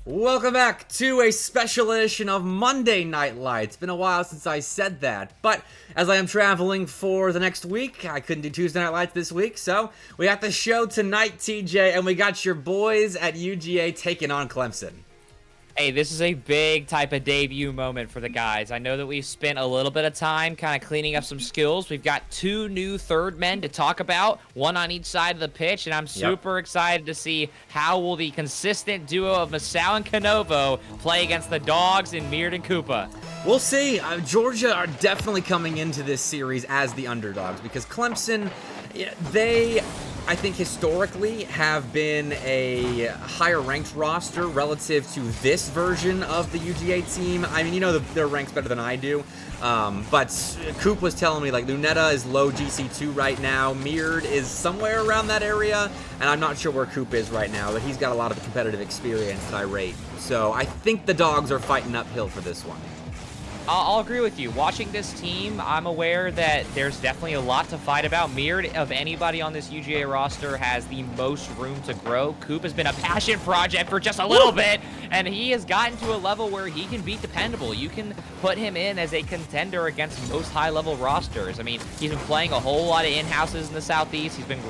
Welcome back to a special edition of Monday Night Lights. It's been a while since I said that, but as I am traveling for the next week, I couldn't do Tuesday Night Lights this week, so we got the show tonight, TJ, and we got your boys at UGA taking on Clemson. Hey, this is a big type of debut moment for the guys. I know that we've spent a little bit of time kind of cleaning up some skills. We've got two new third men to talk about, one on each side of the pitch, and I'm super excited to see how will the consistent duo of Masao and Canovo play against the Dogs in Meard and Koopa. We'll see. Georgia are definitely coming into this series as the underdogs because Clemson, they, I think historically have been a higher ranked roster relative to this version of the UGA team. I mean, you know their ranks better than I do, but Coop was telling me like Luneta is low GC2 right now, Meard is somewhere around that area, and I'm not sure where Coop is right now, but he's got a lot of competitive experience that I rate. So I think the Dogs are fighting uphill for this one. I'll agree with you. Watching this team, I'm aware that there's definitely a lot to fight about. Meard, of anybody on this UGA roster, has the most room to grow. Coop has been a passion project for just a little bit, and he has gotten to a level where he can be dependable. You can put him in as a contender against most high-level rosters. I mean, he's been playing a whole lot of in-houses in the Southeast. He's been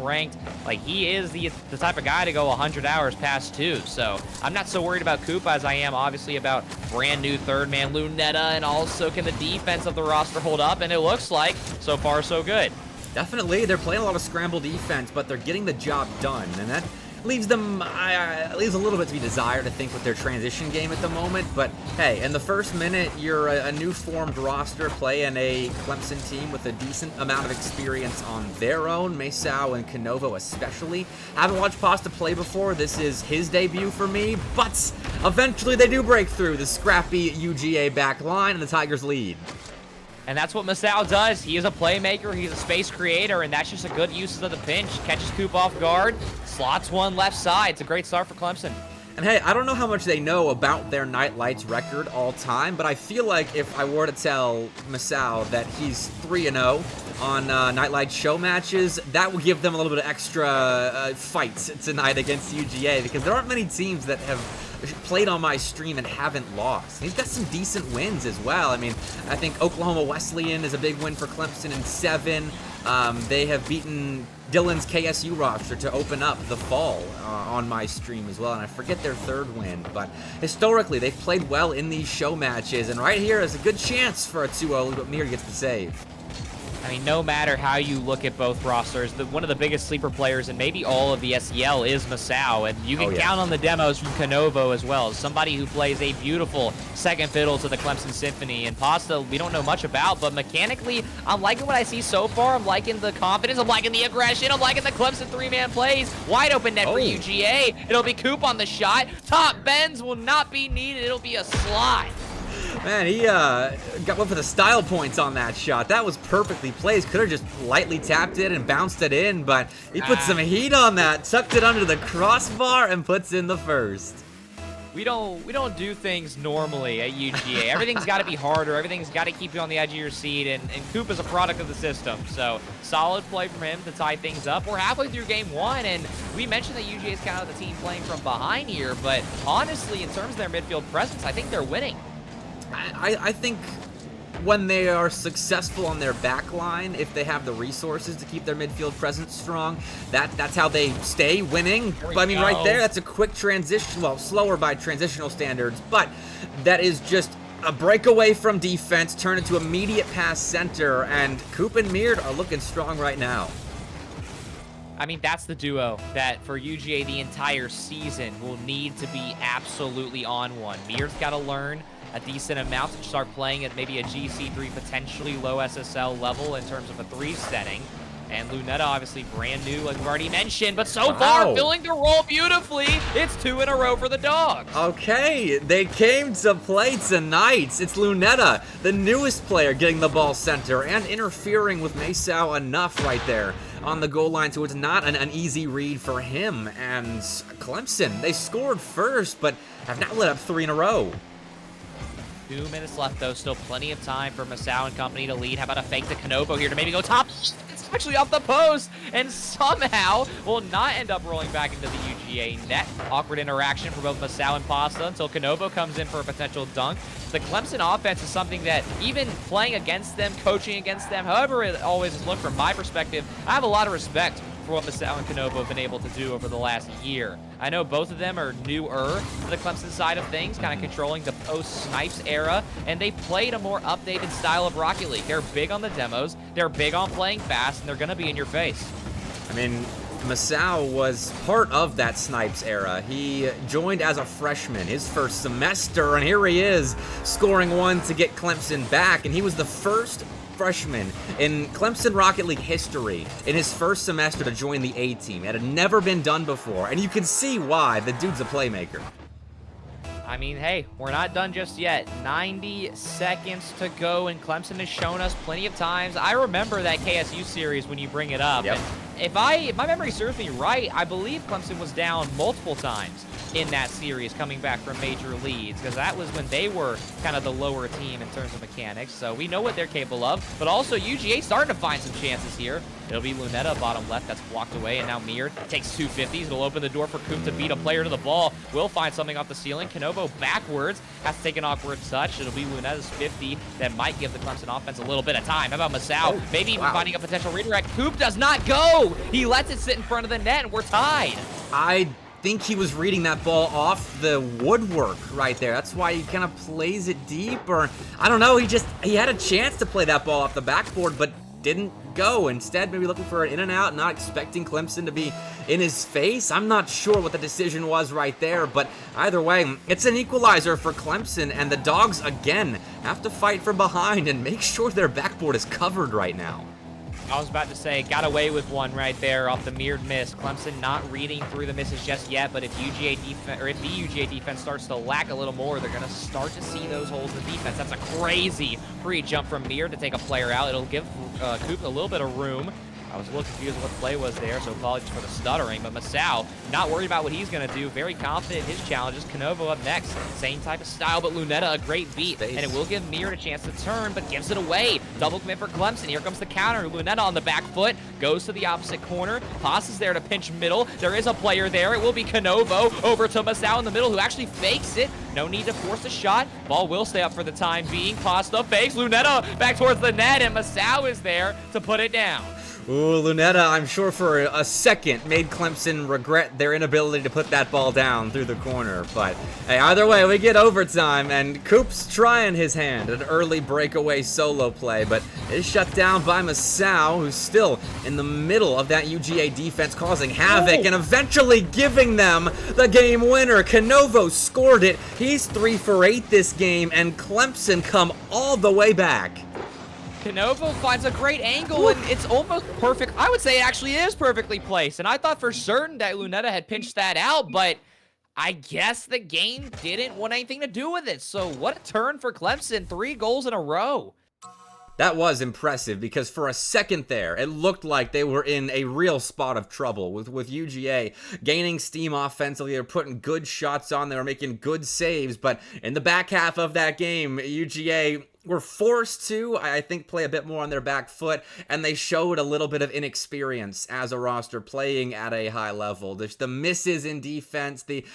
ranked. Like, he is the type of guy to go 100 hours past two. So I'm not so worried about Coop as I am, obviously, about brand-new third-man Luneta, and also can the defense of the roster hold up, and it looks like so far so good. Definitely, they're playing a lot of scramble defense, but they're getting the job done, and that leaves them, leaves a little bit to be desired, I think, with their transition game at the moment. But hey, in the first minute, you're a new formed roster playing a Clemson team with a decent amount of experience on their own, Masao and Canovo especially. Haven't watched Pasta play before. This is his debut for me, but eventually they do break through the scrappy UGA back line, and the Tigers lead. And that's what Masao does. He is a playmaker, he's a space creator, and that's just a good use of the pinch. Catches Coop off guard, slots one left side. It's a great start for Clemson. And hey, I don't know how much they know about their Night Lights record all time, but I feel like if I were to tell Masao that he's 3-0 on Night Lights show matches, that would give them a little bit of extra fights tonight against UGA, because there aren't many teams that have played on my stream and haven't lost. He's got some decent wins as well. I mean, I think Oklahoma Wesleyan is a big win for Clemson in 7. They have beaten Dylan's KSU roster to open up the fall on my stream as well, and I forget their third win, but historically they've played well in these show matches, and right here is a good chance for a 2-0, but Meard gets the save. I mean, no matter how you look at both rosters, one of the biggest sleeper players in maybe all of the SEL is Masao, and you can count on the demos from Canovo as well. Somebody who plays a beautiful second fiddle to the Clemson Symphony, and Pasta we don't know much about, but mechanically, I'm liking what I see so far. I'm liking the confidence, I'm liking the aggression, I'm liking the Clemson three-man plays. Wide open net for UGA. It'll be Coop on the shot. Top bends will not be needed. It'll be a slide. Man, he got one for the style points on that shot. That was perfectly placed. Could have just lightly tapped it and bounced it in, but he put some heat on that, tucked it under the crossbar, and puts in the first. We don't do things normally at UGA. Everything's got to be harder. Everything's got to keep you on the edge of your seat, and Coop is a product of the system. So solid play from him to tie things up. We're halfway through game 1, and we mentioned that UGA is kind of the team playing from behind here, but honestly, in terms of their midfield presence, I think they're winning. I think when they are successful on their back line, if they have the resources to keep their midfield presence strong, that's how they stay winning. But I mean, right there, that's a quick transition, well, slower by transitional standards, but that is just a breakaway from defense, turn into immediate pass center, and Coop and Meard are looking strong right now. I mean, that's the duo that for UGA the entire season will need to be absolutely on one. Meard's got to learn a decent amount to start playing at maybe a GC3, potentially low SSL level in terms of a 3 setting. And Luneta, obviously brand new, like we've already mentioned, but so far filling the role beautifully. It's 2 in a row for the Dogs. Okay, they came to play tonight. It's Luneta, the newest player, getting the ball center and interfering with Masao enough right there on the goal line, so it's not an easy read for him. And Clemson, they scored first, but have now let up 3 in a row. 2 minutes left, though. Still plenty of time for Masao and company to lead. How about a fake to Canovo here to maybe go top? It's actually off the post, and somehow will not end up rolling back into the UGA net. Awkward interaction for both Masao and Pasta until Kanobo comes in for a potential dunk. The Clemson offense is something that even playing against them, coaching against them, however it always has looked from my perspective, I have a lot of respect for what Masao and Kanobo have been able to do over the last year. I know both of them are newer to the Clemson side of things, kind of controlling the post-Snipes era, and they played a more updated style of Rocket League. They're big on the demos, they're big on playing fast, and they're going to be in your face. I mean, Masao was part of that Snipes era. He joined as a freshman his first semester, and here he is scoring one to get Clemson back, and he was the first freshman in Clemson Rocket League history in his first semester to join the A team. It had never been done before, and you can see why. The dude's a playmaker. I mean, hey, we're not done just yet. 90 seconds to go, and Clemson has shown us plenty of times. I remember that KSU series when you bring it up. Yep. And if my memory serves me right, I believe Clemson was down multiple times in that series coming back from major leads, because that was when they were kind of the lower team in terms of mechanics. So we know what they're capable of, but also UGA starting to find some chances here. It'll be Lunetta bottom left that's blocked away, and now Mir takes 250s. It'll open the door for Coop to beat a player to the ball. Will find something off the ceiling. Kanobo backwards has to take an awkward touch. It'll be Lunetta's 50 that might give the Clemson offense a little bit of time. How about Masao? Maybe even finding a potential redirect. Coop does not go. He lets it sit in front of the net, and we're tied. I think he was reading that ball off the woodwork right there. That's why he kind of plays it deep, or I don't know. He had a chance to play that ball off the backboard, but didn't go. Instead, maybe looking for an in and out, not expecting Clemson to be in his face. I'm not sure what the decision was right there, but either way, it's an equalizer for Clemson, and the Dogs again have to fight from behind and make sure their backboard is covered right now. I was about to say, got away with one right there off the mirrored miss. Clemson not reading through the misses just yet, but if UGA defense, or if the UGA defense starts to lack a little more, they're gonna start to see those holes in defense. That's a crazy free jump from Mir to take a player out. It'll give Coop a little bit of room. I was a little confused what play was there, so apologies for the stuttering. But Masao, not worried about what he's going to do. Very confident in his challenges. Kanobo up next. Same type of style, but Lunetta a great beat. And it will give Mir a chance to turn, but gives it away. Double commit for Clemson. Here comes the counter. Lunetta on the back foot. Goes to the opposite corner. Passes there to pinch middle. There is a player there. It will be Kanobo over to Masao in the middle, who actually fakes it. No need to force a shot. Ball will stay up for the time being. Pasta fakes. Lunetta back towards the net, and Masao is there to put it down. Ooh, Lunetta, I'm sure for a second, made Clemson regret their inability to put that ball down through the corner. But, hey, either way, we get overtime, and Coop's trying his hand at an early breakaway solo play, but is shut down by Masao, who's still in the middle of that UGA defense, causing havoc and eventually giving them the game winner. Kanovo scored it. He's 3 for 8 this game, and Clemson come all the way back. Kanovo finds a great angle, and it's almost perfect. I would say it actually is perfectly placed, and I thought for certain that Lunetta had pinched that out, but I guess the game didn't want anything to do with it. So what a turn for Clemson. 3 goals in a row. That was impressive, because for a second there, it looked like they were in a real spot of trouble with UGA gaining steam offensively. They were putting good shots on. They were making good saves, but in the back half of that game, UGA were forced to, I think, play a bit more on their back foot, and they showed a little bit of inexperience as a roster playing at a high level. There's the misses in defense, the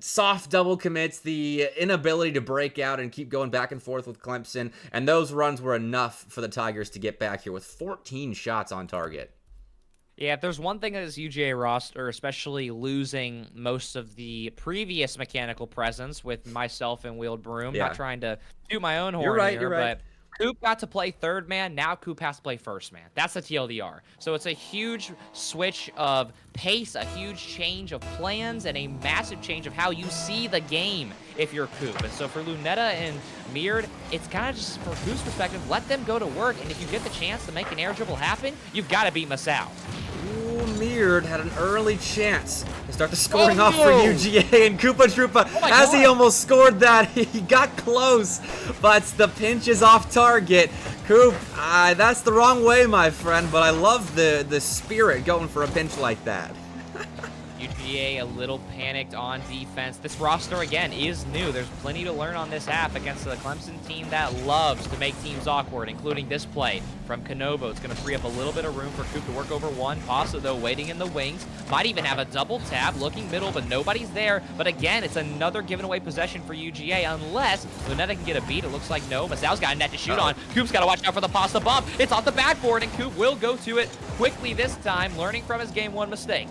soft double commits, the inability to break out and keep going back and forth with Clemson, and those runs were enough for the Tigers to get back here with 14 shots on target. Yeah, if there's one thing that is UGA roster, especially losing most of the previous mechanical presence with myself and Wheeled Broom, not trying to do my own horn here, but Coop got to play third man. Now Coop has to play first man. That's the TLDR. So it's a huge switch of pace, a huge change of plans, and a massive change of how you see the game if you're Coop. And so for Lunetta and Meard, it's kind of just, from Coop's perspective, let them go to work. And if you get the chance to make an air dribble happen, you've got to beat Masao. Ooh, Meard had an early chance to start the scoring off for UGA, and Koopa Troopa, as he almost scored that, he got close, but the pinch is off target. Coop, that's the wrong way, my friend, but I love the spirit going for a pinch like that. UGA a little panicked on defense. This roster, again, is new. There's plenty to learn on this half against the Clemson team that loves to make teams awkward, including this play from Canovo. It's going to free up a little bit of room for Coop to work over one. Pasa, though, waiting in the wings. Might even have a double tap, looking middle, but nobody's there. But again, it's another given away possession for UGA, unless Lunetta can get a beat. It looks like no. Masao's got a net to shoot on. Coop's got to watch out for the Pasa bump. It's off the backboard, and Coop will go to it quickly this time, learning from his game one mistake.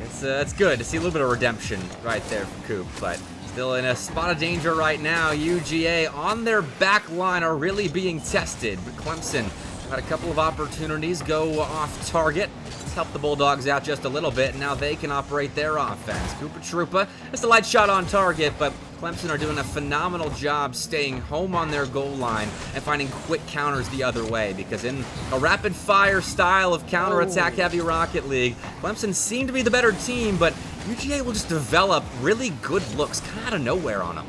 It's good to see a little bit of redemption right there from Coop, but still in a spot of danger right now. UGA on their back line are really being tested, but Clemson had a couple of opportunities go off target. Let's help the Bulldogs out just a little bit, and now they can operate their offense. Koopa Troopa, just a light shot on target, but Clemson are doing a phenomenal job staying home on their goal line and finding quick counters the other way, because in a rapid-fire style of counterattack-heavy Rocket League, Clemson seem to be the better team, but UGA will just develop really good looks kind of out of nowhere on them.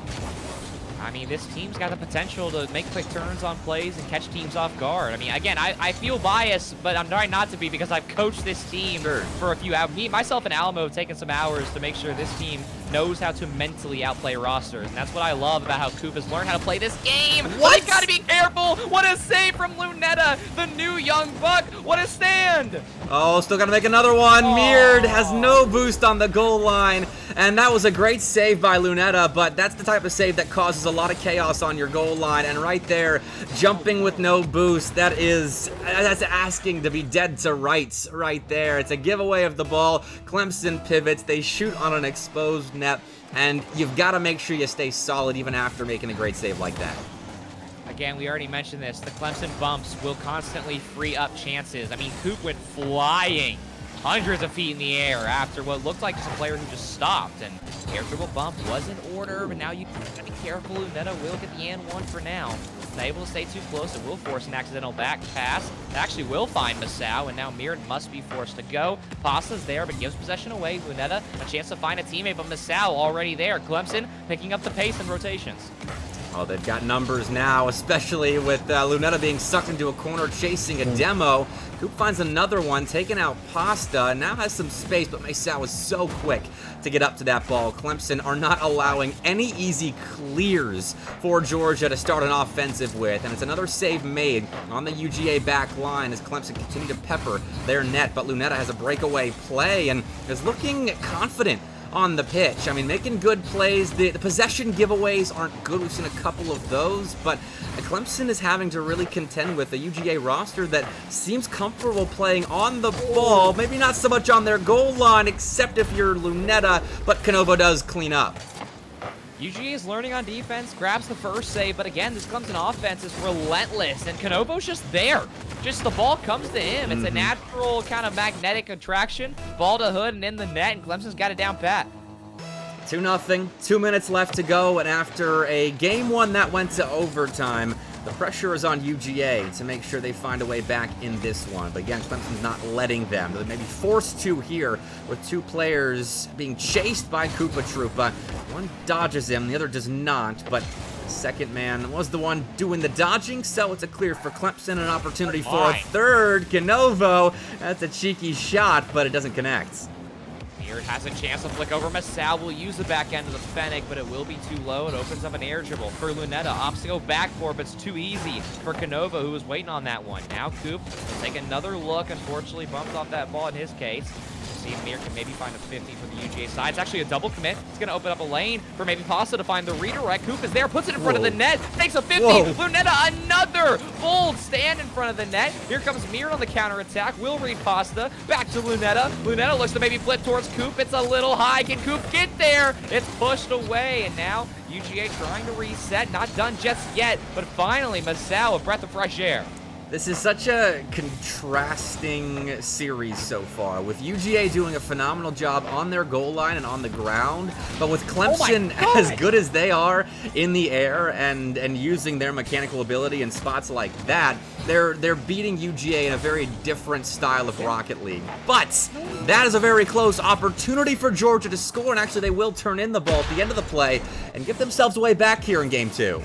I mean, this team's got the potential to make quick turns on plays and catch teams off guard. I mean, again, I feel biased, but I'm trying not to be because I've coached this team for a few hours. Myself and Alamo have taken some hours to make sure this team knows how to mentally outplay rosters, and that's what I love about how Coop has learned how to play this game. What? But you gotta be careful. What a save from Lunetta, the new young buck. What a stand. Oh, still got to make another one. Meared has no boost on the goal line, and that was a great save by Lunetta, but that's the type of save that causes a lot of chaos on your goal line, and right there, jumping with no boost, that's asking to be dead to rights right there. It's a giveaway of the ball. Clemson pivots. They shoot on an exposed net, and you've got to make sure you stay solid even after making a great save like that. Again, we already mentioned this. The Clemson bumps will constantly free up chances. I mean, Coop went flying hundreds of feet in the air after what looked like just a player who just stopped. And air dribble bump was in order, but now you gotta be careful. Lunetta will get the and one for now. Not able to stay too close. It will force an accidental back pass. It actually will find Masao, and now Mirren must be forced to go. Pasa's there, but gives possession away. Lunetta, a chance to find a teammate, but Masao already there. Clemson picking up the pace and rotations. Oh, they've got numbers now, especially with Lunetta being sucked into a corner chasing a demo. Coop finds another one, taking out Pasta, and now has some space, but Masao is so quick to get up to that ball. Clemson are not allowing any easy clears for Georgia to start an offensive with, and it's another save made on the UGA back line as Clemson continue to pepper their net, but Lunetta has a breakaway play and is looking confident on the pitch. I mean, making good plays. The possession giveaways aren't good. We've seen a couple of those, but Clemson is having to really contend with a UGA roster that seems comfortable playing on the ball. Maybe not so much on their goal line, except if you're Lunetta, but Canovo does clean up. UGA is learning on defense, grabs the first save, but again, this Clemson offense is relentless, and Canovo's just there. Just the ball comes to him. It's a natural kind of magnetic attraction. Ball to hood and in the net, and Clemson's got it down pat. 2-0, 2 minutes left to go, and after a game one that went to overtime, the pressure is on UGA to make sure they find a way back in this one. But again, Clemson's not letting them. They may be forced to here with two players being chased by Koopa Troopa. One dodges him, the other does not, but the second man was the one doing the dodging, so it's a clear for Clemson, an opportunity for a third. Canovo, that's a cheeky shot, but it doesn't connect. Mirren has a chance to flick over. Masao will use the back end of the Fennec, but it will be too low. It opens up an air dribble for Lunetta. Opts to go back for, but it's too easy for Canovo, who was waiting on that one. Now Coop will take another look. Unfortunately, bumped off that ball in his case. See if Mir can maybe find a 50 for the UGA side. It's actually a double commit. It's going to open up a lane for maybe Pasta to find the redirect. Coop is there, puts it in front of the net, takes a 50. Lunetta, another bold stand in front of the net. Here comes Mir on the counterattack. Will read Pasta. Back to Lunetta. Lunetta looks to maybe flip towards Coop. It's a little high. Can Coop get there? It's pushed away, and now UGA trying to reset. Not done just yet, but finally Masao, a breath of fresh air. This is such a contrasting series so far, with UGA doing a phenomenal job on their goal line and on the ground, but with Clemson as good as they are in the air and using their mechanical ability in spots like that, they're beating UGA in a very different style of Rocket League. But that is a very close opportunity for Georgia to score, and actually they will turn in the ball at the end of the play and give themselves a way back here in Game 2.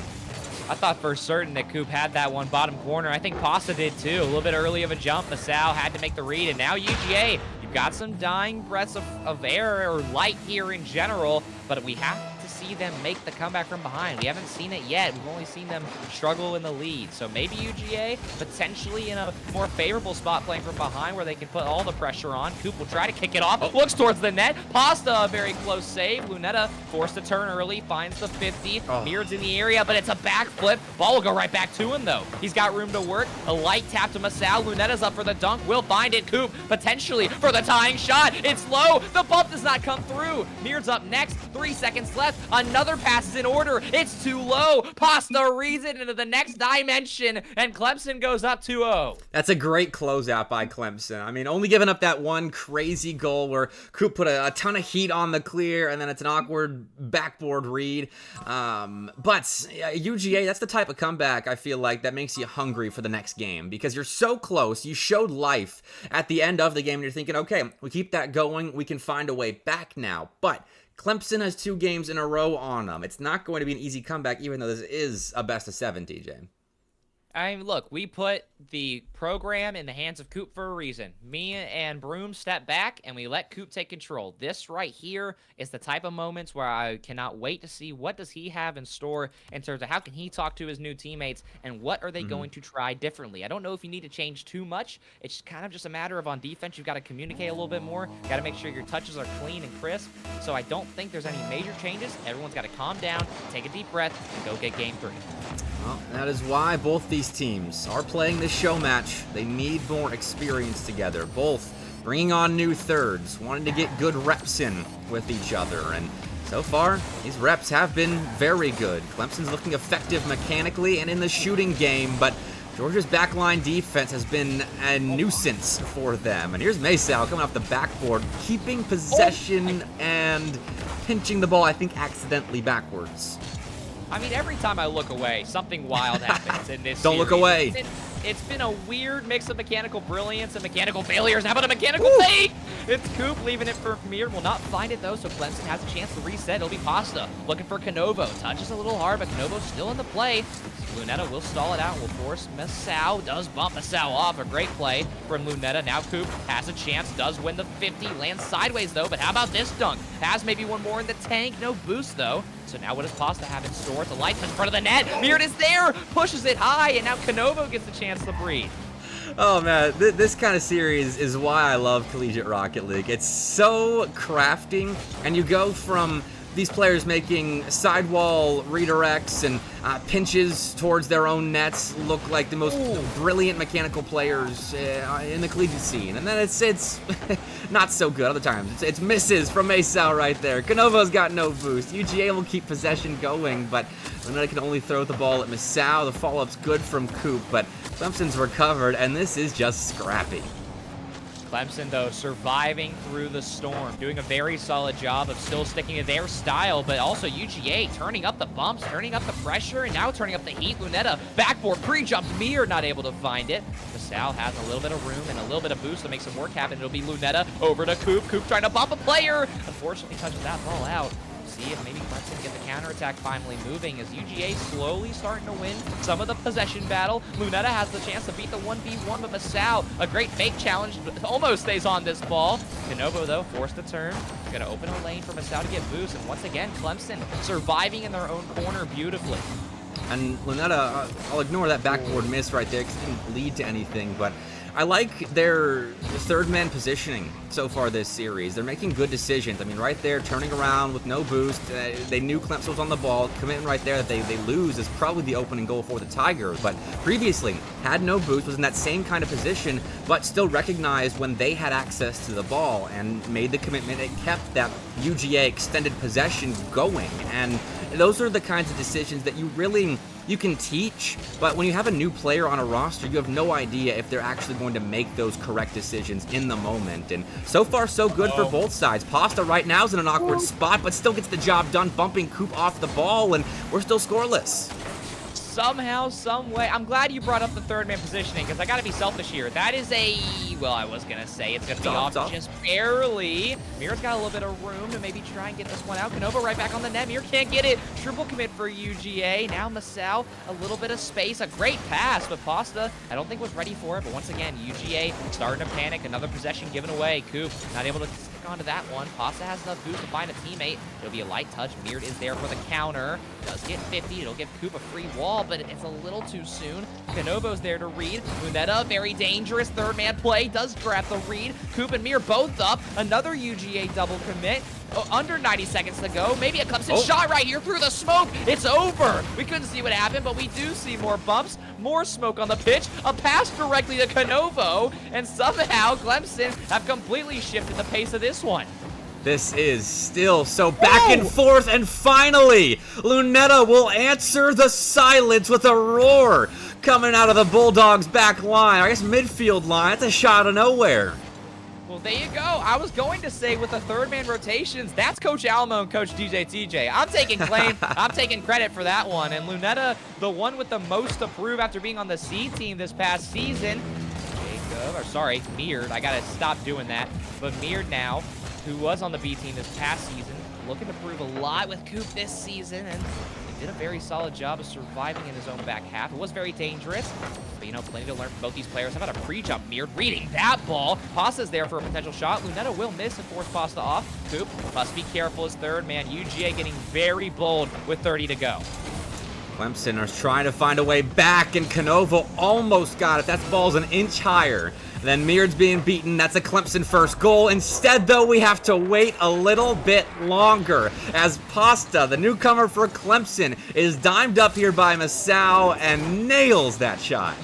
I thought for certain that Coop had that one bottom corner. I think Pasta did too. A little bit early of a jump. Masao had to make the read, and now UGA, You've got some dying breaths of air or light here in general, but we have to see them make the comeback from behind. We haven't seen it yet. We've only seen them struggle in the lead. So maybe UGA potentially in a more favorable spot playing from behind where they can put all the pressure on. Coop will try to kick it off. Looks towards the net. Pasta, a very close save. Lunetta forced to turn early, finds the 50. Mird's in the area, but it's a backflip. Ball will go right back to him, though. He's got room to work. A light tap to Masao. Lunetta's up for the dunk. Will find it. Coop potentially for the tying shot. It's low. The bump does not come through. Mird's up next. 3 seconds left. Another pass is in order. It's too low. Pasta reads it into the next dimension, and Clemson goes up 2-0. That's a great closeout by Clemson. I mean, only giving up that one crazy goal where Coop put a ton of heat on the clear, and then it's an awkward backboard read. But UGA, that's the type of comeback I feel like that makes you hungry for the next game, because you're so close. You showed life at the end of the game, and you're thinking, okay, we keep that going. We can find a way back now. But Clemson has 2 games in a row on them. It's not going to be an easy comeback, even though this is a best-of-7, TJ. I mean, look, we put the program in the hands of Coop for a reason. Me and Broom step back, and we let Coop take control. This right here is the type of moments where I cannot wait to see what does he have in store in terms of how can he talk to his new teammates, and what are they going to try differently. I don't know if you need to change too much. It's kind of just a matter of on defense, you've got to communicate a little bit more. Got to make sure your touches are clean and crisp. So I don't think there's any major changes. Everyone's got to calm down, take a deep breath, and go get game 3. Well, that is why both these teams are playing this show match. They need more experience together. Both bringing on new thirds, wanting to get good reps in with each other. And so far, these reps have been very good. Clemson's looking effective mechanically and in the shooting game, but Georgia's backline defense has been a nuisance for them. And here's Masao coming off the backboard, keeping possession and pinching the ball, I think, accidentally backwards. I mean, every time I look away, something wild happens in this Don't look series. away. It's been a weird mix of mechanical brilliance and mechanical failures. How about a mechanical fake? It's Coop leaving it for Mir. Will not find it, though, so Clemson has a chance to reset. It'll be Pasta looking for Canovo. Touches a little hard, but Canovo's still in the play. Lunetta will stall it out and will force Masao. Does bump Masao off. A great play from Lunetta. Now Coop has a chance. Does win the 50. Lands sideways, though. But how about this dunk? Has maybe one more in the tank. No boost, though. So now what does Pasta have in store? The light in front of the net. Mird is there. Pushes it high. And now Canovo gets a chance to breathe. Oh man, this kind of series is why I love Collegiate Rocket League. It's so crafting, and you go from these players making sidewall redirects and pinches towards their own nets, look like the most brilliant mechanical players in the collegiate scene. And then it's not so good other times. It's misses from Masao right there. Canovo's got no boost. UGA will keep possession going, but Lunetta can only throw the ball at Masao. The follow-up's good from Coop, but Clemson's recovered, and this is just scrappy. Clemson, though, surviving through the storm, doing a very solid job of still sticking to their style, but also UGA turning up the bumps, turning up the pressure, and now turning up the heat. Lunetta, backboard, pre-jumped, Mir not able to find it. Masao has a little bit of room and a little bit of boost to make some work happen. It'll be Lunetta over to Coop. Coop trying to bump a player. Unfortunately, touches that ball out. See if maybe Clemson can get the counterattack finally moving as UGA slowly starting to win some of the possession battle. Lunetta has the chance to beat the 1v1, but Masao, a great fake challenge, almost stays on this ball. Canovo, though, forced to turn. Going to open a lane for Masao to get boost, and once again, Clemson surviving in their own corner beautifully. And Lunetta, I'll ignore that backboard miss right there because it didn't lead to anything, but I like their third man positioning so far this series. They're making good decisions. I mean, right there, turning around with no boost. They knew Clemson was on the ball. Commitment right there that they lose is probably the opening goal for the Tigers. But previously, had no boost, was in that same kind of position, but still recognized when they had access to the ball and made the commitment. It kept that UGA extended possession going. And those are the kinds of decisions that you can teach, but when you have a new player on a roster, you have no idea if they're actually going to make those correct decisions in the moment. And so far, so good for both sides. Pasta right now is in an awkward spot, but still gets the job done, bumping Coop off the ball, and we're still scoreless. somehow, some way. I'm glad you brought up the third man positioning because I got to be selfish here. That is well, I was going to say it's going to be off just barely. Mir's got a little bit of room to maybe try and get this one out. Canovo right back on the net. Mir can't get it. Triple commit for UGA. Now Masao, a little bit of space. A great pass, but Pasta, I don't think was ready for it. But once again, UGA starting to panic. Another possession given away. Coop not able to stick onto that one. Pasta has enough boost to find a teammate. It'll be a light touch. Mir is there for the counter. Does get 50. It'll give Coop a free wall, but it's a little too soon. Canovo's there to read. Lunetta, very dangerous third man play. Does grab the read. Coop and Mir both up. Another UGA double commit. Under 90 seconds to go. Maybe a Clemson shot right here through the smoke. It's over. We couldn't see what happened, but we do see more bumps, more smoke on the pitch, a pass directly to Canovo, and somehow Clemson have completely shifted the pace of this one. This is still so back and forth, and finally, Lunetta will answer the silence with a roar coming out of the Bulldogs' back line. I guess midfield line. It's a shot out of nowhere. Well, there you go. I was going to say with the third man rotations, that's Coach Alamo and Coach DJ TJ. I'm taking claim. I'm taking credit for that one. And Lunetta, the one with the most to prove after being on the C team this past season. Meard. I got to stop doing that. But Meard now, who was on the B team this past season, looking to prove a lot with Coop this season. And he did a very solid job of surviving in his own back half. It was very dangerous. But, you know, plenty to learn from both these players. How about a pre-jump? Meard reading that ball. Pasta's there for a potential shot. Lunetta will miss and force Pasta off. Coop must be careful as third man. UGA getting very bold with 30 to go. Clemson is trying to find a way back, and Canovo almost got it. That ball's an inch higher. Then Meard's being beaten. That's a Clemson first goal. Instead, though, we have to wait a little bit longer as Pasta, the newcomer for Clemson, is dimed up here by Masao and nails that shot.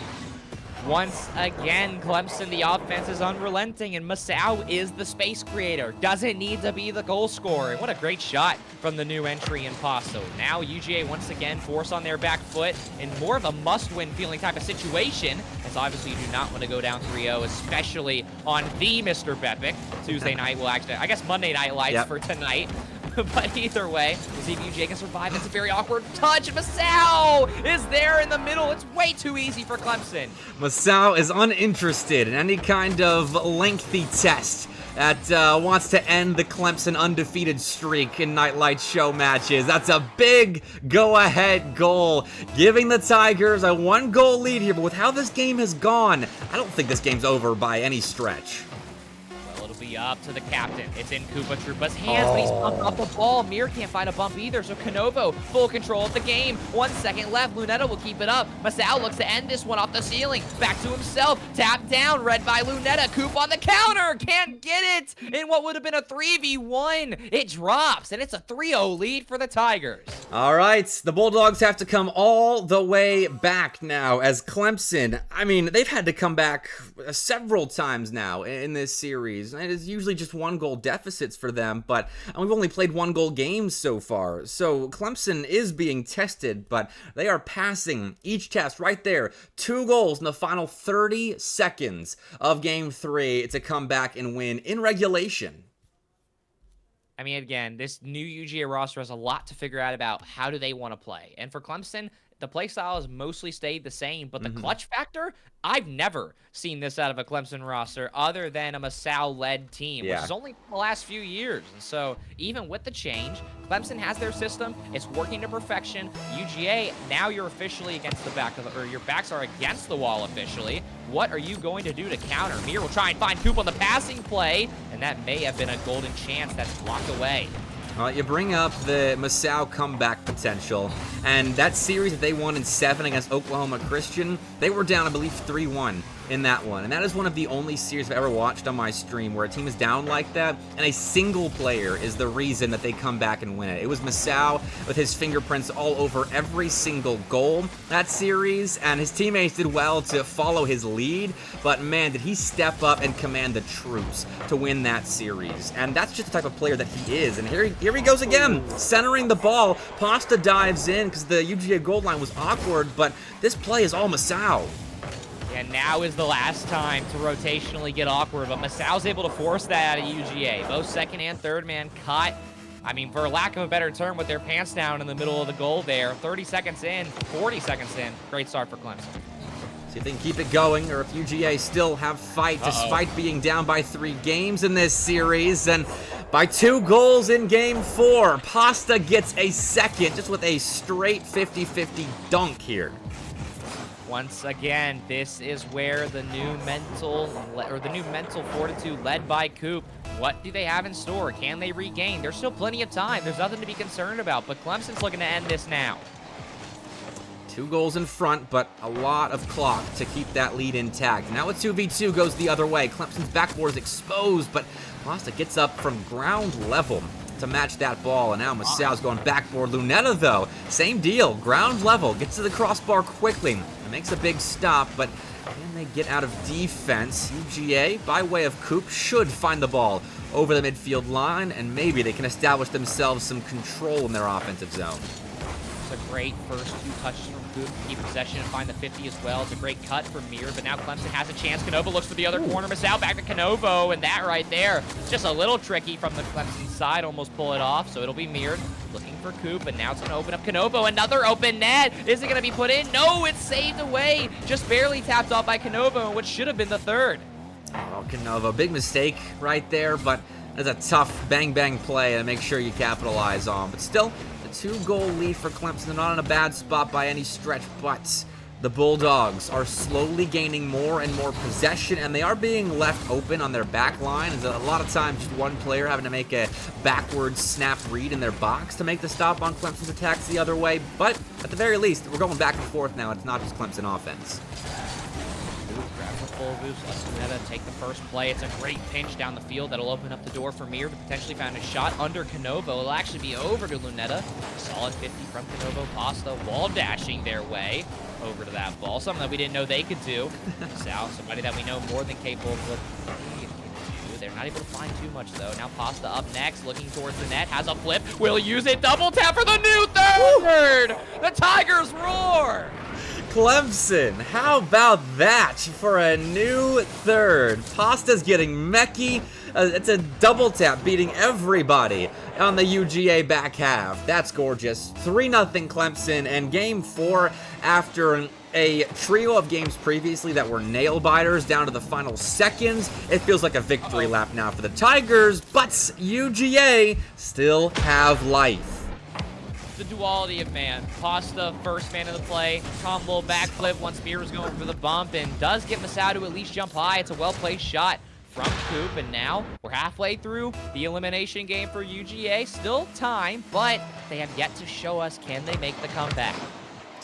Once again, Clemson, the offense is unrelenting, and Masao is the space creator. Doesn't need to be the goal scorer. And what a great shot from the new entry in Pasto. Now UGA once again force on their back foot in more of a must-win feeling type of situation, as obviously you do not want to go down 3-0, especially on the MrBepic. Tuesday night will actually, I guess Monday night lights for tonight. But either way, we'll see if UGA can survive. It's a very awkward touch. Masao is there in the middle. It's way too easy for Clemson. Masao is uninterested in any kind of lengthy test that wants to end the Clemson undefeated streak in Nightlight show matches. That's a big go-ahead goal, giving the Tigers a 1-goal lead here. But with how this game has gone, I don't think this game's over by any stretch. Be up to the captain. It's in Koopa Troopa's hands, but he's bumped off the ball. Mir can't find a bump either, so Canovo, full control of the game. 1 second left. Lunetta will keep it up. Masao looks to end this one off the ceiling. Back to himself. Tap down, read by Lunetta. Coop on the counter. Can't get it in what would have been a 3v1. It drops, and it's a 3-0 lead for the Tigers. All right, the Bulldogs have to come all the way back now as Clemson, I mean, they've had to come back several times now in this series. It is usually just 1-goal deficits for them, but we've only played 1-goal games so far. So Clemson is being tested, but they are passing each test right there. 2 goals in the final 30 seconds of Game 3 to come back and win in regulation. I mean, again, this new UGA roster has a lot to figure out about how do they want to play. And for Clemson, the play style has mostly stayed the same, but the clutch factor, I've never seen this out of a Clemson roster other than a Masao-led team, which is only the last few years. And so even with the change, Clemson has their system. It's working to perfection. UGA, now you're officially against the back of the, or your backs are against the wall officially. What are you going to do to counter? Mir will try and find Coop on the passing play, and that may have been a golden chance that's blocked away. You bring up the Masao comeback potential, and that series that they won in 7 against Oklahoma Christian, they were down, I believe, 3-1 in that one. And that is one of the only series I've ever watched on my stream where a team is down like that, and a single player is the reason that they come back and win it. It was Masao with his fingerprints all over every single goal that series, and his teammates did well to follow his lead, but man, did he step up and command the troops to win that series. And that's just the type of player that he is. And here he goes again, centering the ball. Pasta dives in because the UGA goal line was awkward, but this play is all Masao. And now is the last time to rotationally get awkward, but Masao's able to force that out of UGA. Both second and third man caught. I mean, for lack of a better term, with their pants down in the middle of the goal there. 30 seconds in, 40 seconds in. Great start for Clemson. See if they can keep it going, or if UGA still have fight, despite being down by 3 games in this series. And by 2 goals in Game 4, Pasta gets a second, just with a straight 50-50 dunk here. Once again, this is where the new mental fortitude led by Coop. What do they have in store? Can they regain? There's still plenty of time. There's nothing to be concerned about, but Clemson's looking to end this now. 2 goals in front, but a lot of clock to keep that lead intact. Now a 2v2 goes the other way. Clemson's backboard is exposed, but Pasta gets up from ground level to match that ball, and now Massao's going backboard. Lunetta, though, same deal. Ground level, gets to the crossbar quickly, and makes a big stop, but can they get out of defense? UGA, by way of Coop, should find the ball over the midfield line, and maybe they can establish themselves some control in their offensive zone. It's a great first 2 touches from Coop to keep possession and find the 50 as well. It's a great cut from Mir, but now Clemson has a chance. Canovo looks to the other corner. Masao back to Canovo, and that right there, just a little tricky from the Clemson side. Almost pull it off, so it'll be Mir looking for Coop, and now it's going to open up Canovo. Another open net. Is it going to be put in? No, it's saved away. Just barely tapped off by Canovo, which should have been the third. Oh, Canovo, big mistake right there, but it's a tough bang-bang play and make sure you capitalize on. But still, 2-goal lead for Clemson. They're not in a bad spot by any stretch, but the Bulldogs are slowly gaining more and more possession, and they are being left open on their back line. It's a lot of times just one player having to make a backward snap read in their box to make the stop on Clemson's attacks the other way. But at the very least, we're going back and forth now. It's not just Clemson offense. Grabs a full boost, lets Lunetta take the first play. It's a great pinch down the field that'll open up the door for Mir to potentially find a shot under Canovo. It'll actually be over to Lunetta. Solid 50 from Canovo. Pasta wall dashing their way over to that ball. Something that we didn't know they could do. Sal, somebody that we know more than capable of what they can do. They're not able to find too much, though. Now Pasta up next, looking towards the net. Has a flip. Will use it. Double tap for the new third! The Tigers roar! Clemson, how about that for a new third? Pasta's getting mechie. It's a double tap, beating everybody on the UGA back half. That's gorgeous. 3-0 Clemson, and Game 4, after a trio of games previously that were nail-biters down to the final seconds, it feels like a victory lap now for the Tigers, but UGA still have life. The duality of man. Pasta, first man of the play. Combo backflip once Mir was going for the bump, and does get Masao to at least jump high. It's a well-placed shot from Coop, and now we're halfway through the elimination game for UGA. Still time, but they have yet to show us, can they make the comeback?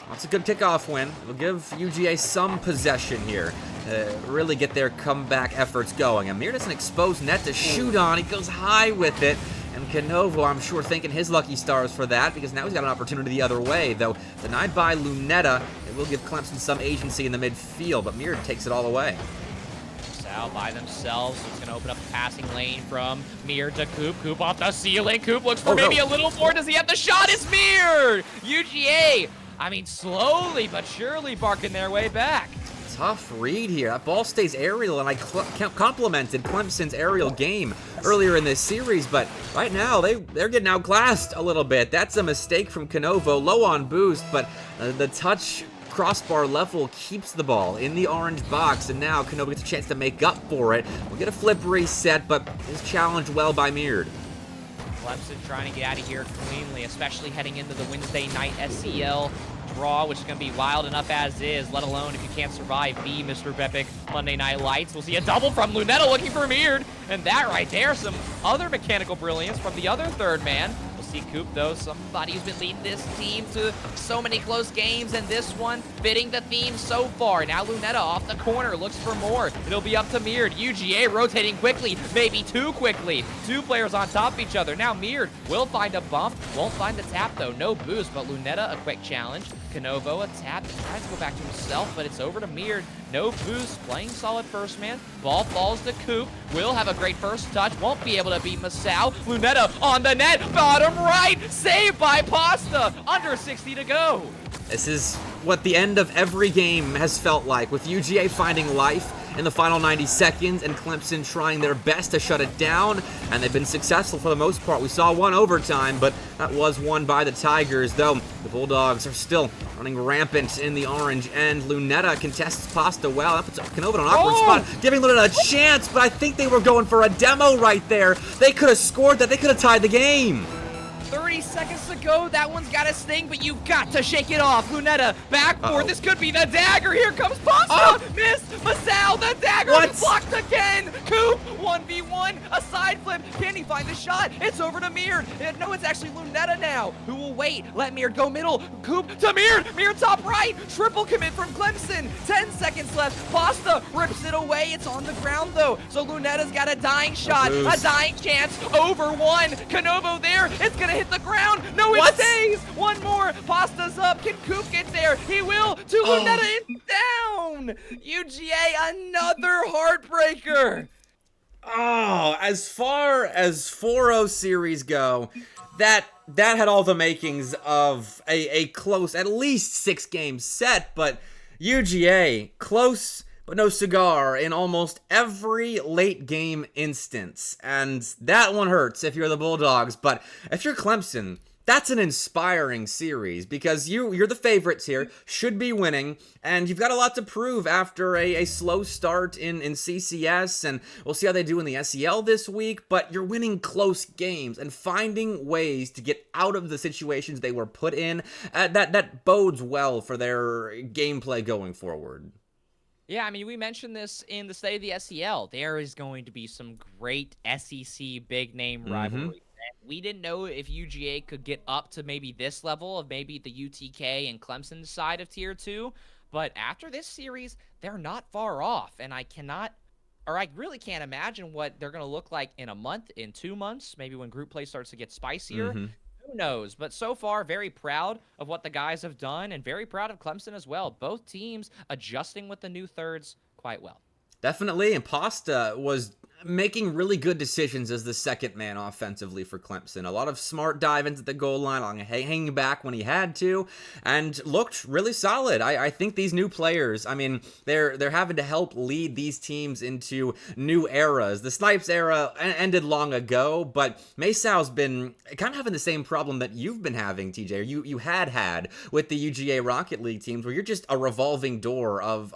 That's a good kickoff win. It'll give UGA some possession here. Really get their comeback efforts going. Amir doesn't expose net to shoot on. He goes high with it. And Canovo, I'm sure, thanking his lucky stars for that, because now he's got an opportunity the other way, though denied by Lunetta. It will give Clemson some agency in the midfield, but Mir takes it all away. Sal by themselves, so it's going to open up the passing lane from Mir to Coop. Coop off the ceiling. Coop looks for maybe a little more. Does he have the shot? It's Mir! UGA, I mean, slowly but surely barking their way back. Tough read here. That ball stays aerial, and I complimented Clemson's aerial game earlier in this series, but right now they're getting outclassed a little bit. That's a mistake from Canovo, low on boost, but the touch crossbar level keeps the ball in the orange box, and now Canovo gets a chance to make up for it. We'll get a flip reset, but is challenged well by Meard. Clemson trying to get out of here cleanly, especially heading into the Wednesday night SCL draw, which is going to be wild enough as is, let alone if you can't survive the MrBepic Monday Night Lights. We'll see a double from Lunetta looking for Meard, and that right there, some other mechanical brilliance from the other third man. We'll see Coop, though, somebody who's been leading this team to so many close games, and this one fitting the theme so far. Now Lunetta off the corner, looks for more. It'll be up to Meard. UGA rotating quickly, maybe too quickly. 2 players on top of each other. Now Meard will find a bump, won't find the tap, though. No boost, but Lunetta a quick challenge. Canovo a tap, tries to go back to himself, but it's over to Meard. No boost, playing solid first man. Ball falls to Coop. Will have a great first touch, won't be able to beat Masao. Lunetta on the net, bottom right, saved by Pasta. Under 60 to go. This is what the end of every game has felt like, with UGA finding life in the final 90 seconds, and Clemson trying their best to shut it down, and they've been successful for the most part. We saw one overtime, but that was won by the Tigers, though the Bulldogs are still running rampant in the orange end. Lunetta contests Pasta well. That puts Canova in an awkward spot, giving Lunetta a chance, but I think they were going for a demo right there. They could have scored that. They could have tied the game. 30 seconds to go. That one's got a sting, but you got to shake it off. Lunetta, backboard. This could be the dagger. Here comes Pasta. Miss. Masao, the dagger. Blocked again. Coop, 1v1. A side flip. Can he find the shot? It's over to Meard. No, it's actually Lunetta now. Who will wait? Let Meard go middle. Coop to Meard. Meard top right. Triple commit from Clemson. 10 seconds left. Pasta rips it away. It's on the ground, though. So Lunetta's got a dying shot. A dying chance. Over one. Canovo there. It's going to hit the ground. No, it stays. One more. Pasta's up. Can Coop get there? He will. To Lunetta. It's down. UGA, another heartbreaker. Oh, as far as 4-0 series go, that had all the makings of a close, at least 6-game set, but UGA, close but no cigar in almost every late game instance. And that one hurts if you're the Bulldogs, but if you're Clemson, that's an inspiring series because you're the favorites here, should be winning, and you've got a lot to prove after a slow start in CCS, and we'll see how they do in the SEL this week, but you're winning close games and finding ways to get out of the situations they were put in. That bodes well for their gameplay going forward. Yeah, I mean, we mentioned this in the State of the SEL. There is going to be some great SEC big-name rivalry. We didn't know if UGA could get up to maybe this level of maybe the UTK and Clemson side of Tier 2, but after this series, they're not far off, and I really can't imagine what they're going to look like in a month, in 2 months, maybe when group play starts to get spicier. Who knows? But so far, very proud of what the guys have done and very proud of Clemson as well. Both teams adjusting with the new thirds quite well. Definitely, and Pasta was making really good decisions as the second man offensively for Clemson. A lot of smart dive-ins at the goal line, hanging back when he had to, and looked really solid. I think these new players, I mean, they're having to help lead these teams into new eras. The Snipes era ended long ago, but Masao's been kind of having the same problem that you've been having, TJ, or you had with the UGA Rocket League teams, where you're just a revolving door of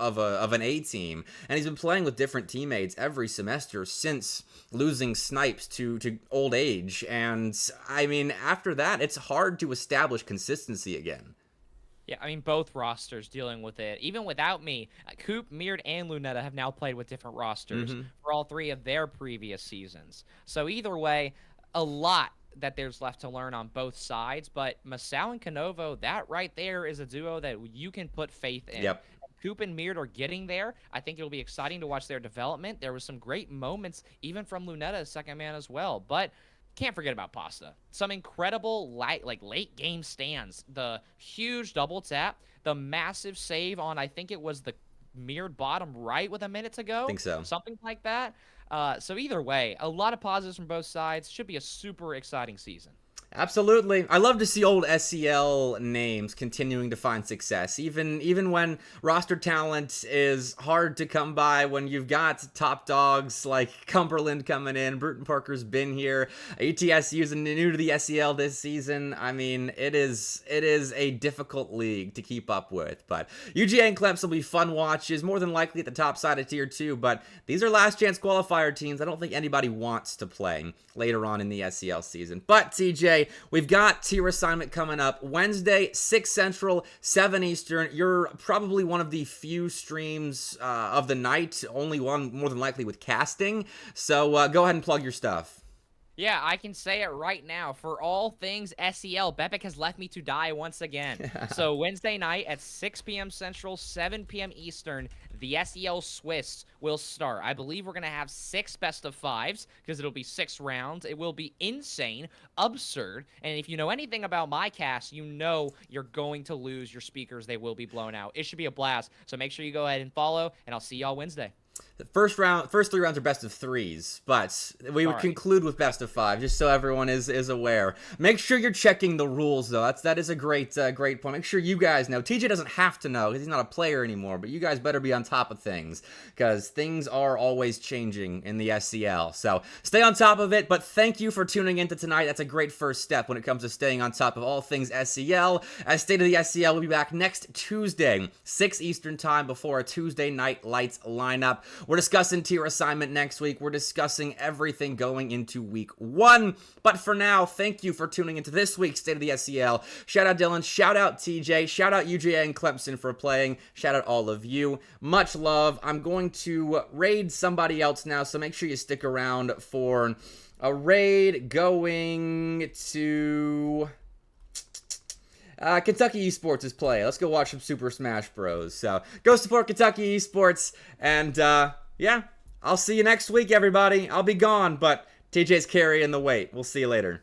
an A team, and he's been playing with different teammates every semester since losing Snipes to old age. And I mean, after that, it's hard to establish consistency again. Yeah, I mean, both rosters dealing with it. Even without me, Coop, Meard, and Lunetta have now played with different rosters for all three of their previous seasons. So either way, a lot that there's left to learn on both sides. But Masao and Canovo, that right there is a duo that you can put faith in. Yep. Coop and Meard are getting there. I think it'll be exciting to watch their development. There was some great moments, even from Lunetta as second man as well. But can't forget about Pasta. Some incredible late game stands. The huge double tap, the massive save on, I think it was the Meard bottom right with a minute to go. I think so. Something like that. So either way, a lot of positives from both sides. Should be a super exciting season. Absolutely. I love to see old SEL names continuing to find success, even when roster talent is hard to come by, when you've got top dogs like Cumberland coming in, Bruton Parker's been here, ETSU's new to the SEL this season. I mean, it is a difficult league to keep up with, but UGA and Clemson will be fun watches, more than likely at the top side of Tier 2, but these are last chance qualifier teams I don't think anybody wants to play later on in the SEL season. But TJ, we've got tier assignment coming up Wednesday, 6 Central, 7 Eastern. You're probably one of the few streams of the night, only one more than likely with casting. So go ahead and plug your stuff. Yeah, I can say it right now. For all things SEL, Bepic has left me to die once again. So Wednesday night at 6 p.m. Central, 7 p.m. Eastern, the SEL Swiss will start. I believe we're going to have 6 best of 5s because it'll be 6 rounds. It will be insane, absurd, and if you know anything about my cast, you know you're going to lose your speakers. They will be blown out. It should be a blast, so make sure you go ahead and follow, and I'll see y'all Wednesday. The first 3 rounds are best of 3s, but we would All right. conclude with best of 5, just so everyone is aware. Make sure you're checking the rules, though. That is a great point. Make sure you guys know. TJ doesn't have to know because he's not a player anymore, but you guys better be on top of things because things are always changing in the SCL. So stay on top of it. But thank you for tuning into tonight. That's a great first step when it comes to staying on top of all things SCL. As State of the SCL will be back next Tuesday, 6 Eastern Time, before a Tuesday Night Lights lineup. We're discussing tier assignment next week. We're discussing everything going into week 1. But for now, thank you for tuning into this week's State of the SCL. Shout out Dylan. Shout out TJ. Shout out UGA and Clemson for playing. Shout out all of you. Much love. I'm going to raid somebody else now, so make sure you stick around for a raid going to... Kentucky Esports is play. Let's go watch some Super Smash Bros. So go support Kentucky Esports, and yeah, I'll see you next week, everybody. I'll be gone, but TJ's carrying the weight. We'll see you later.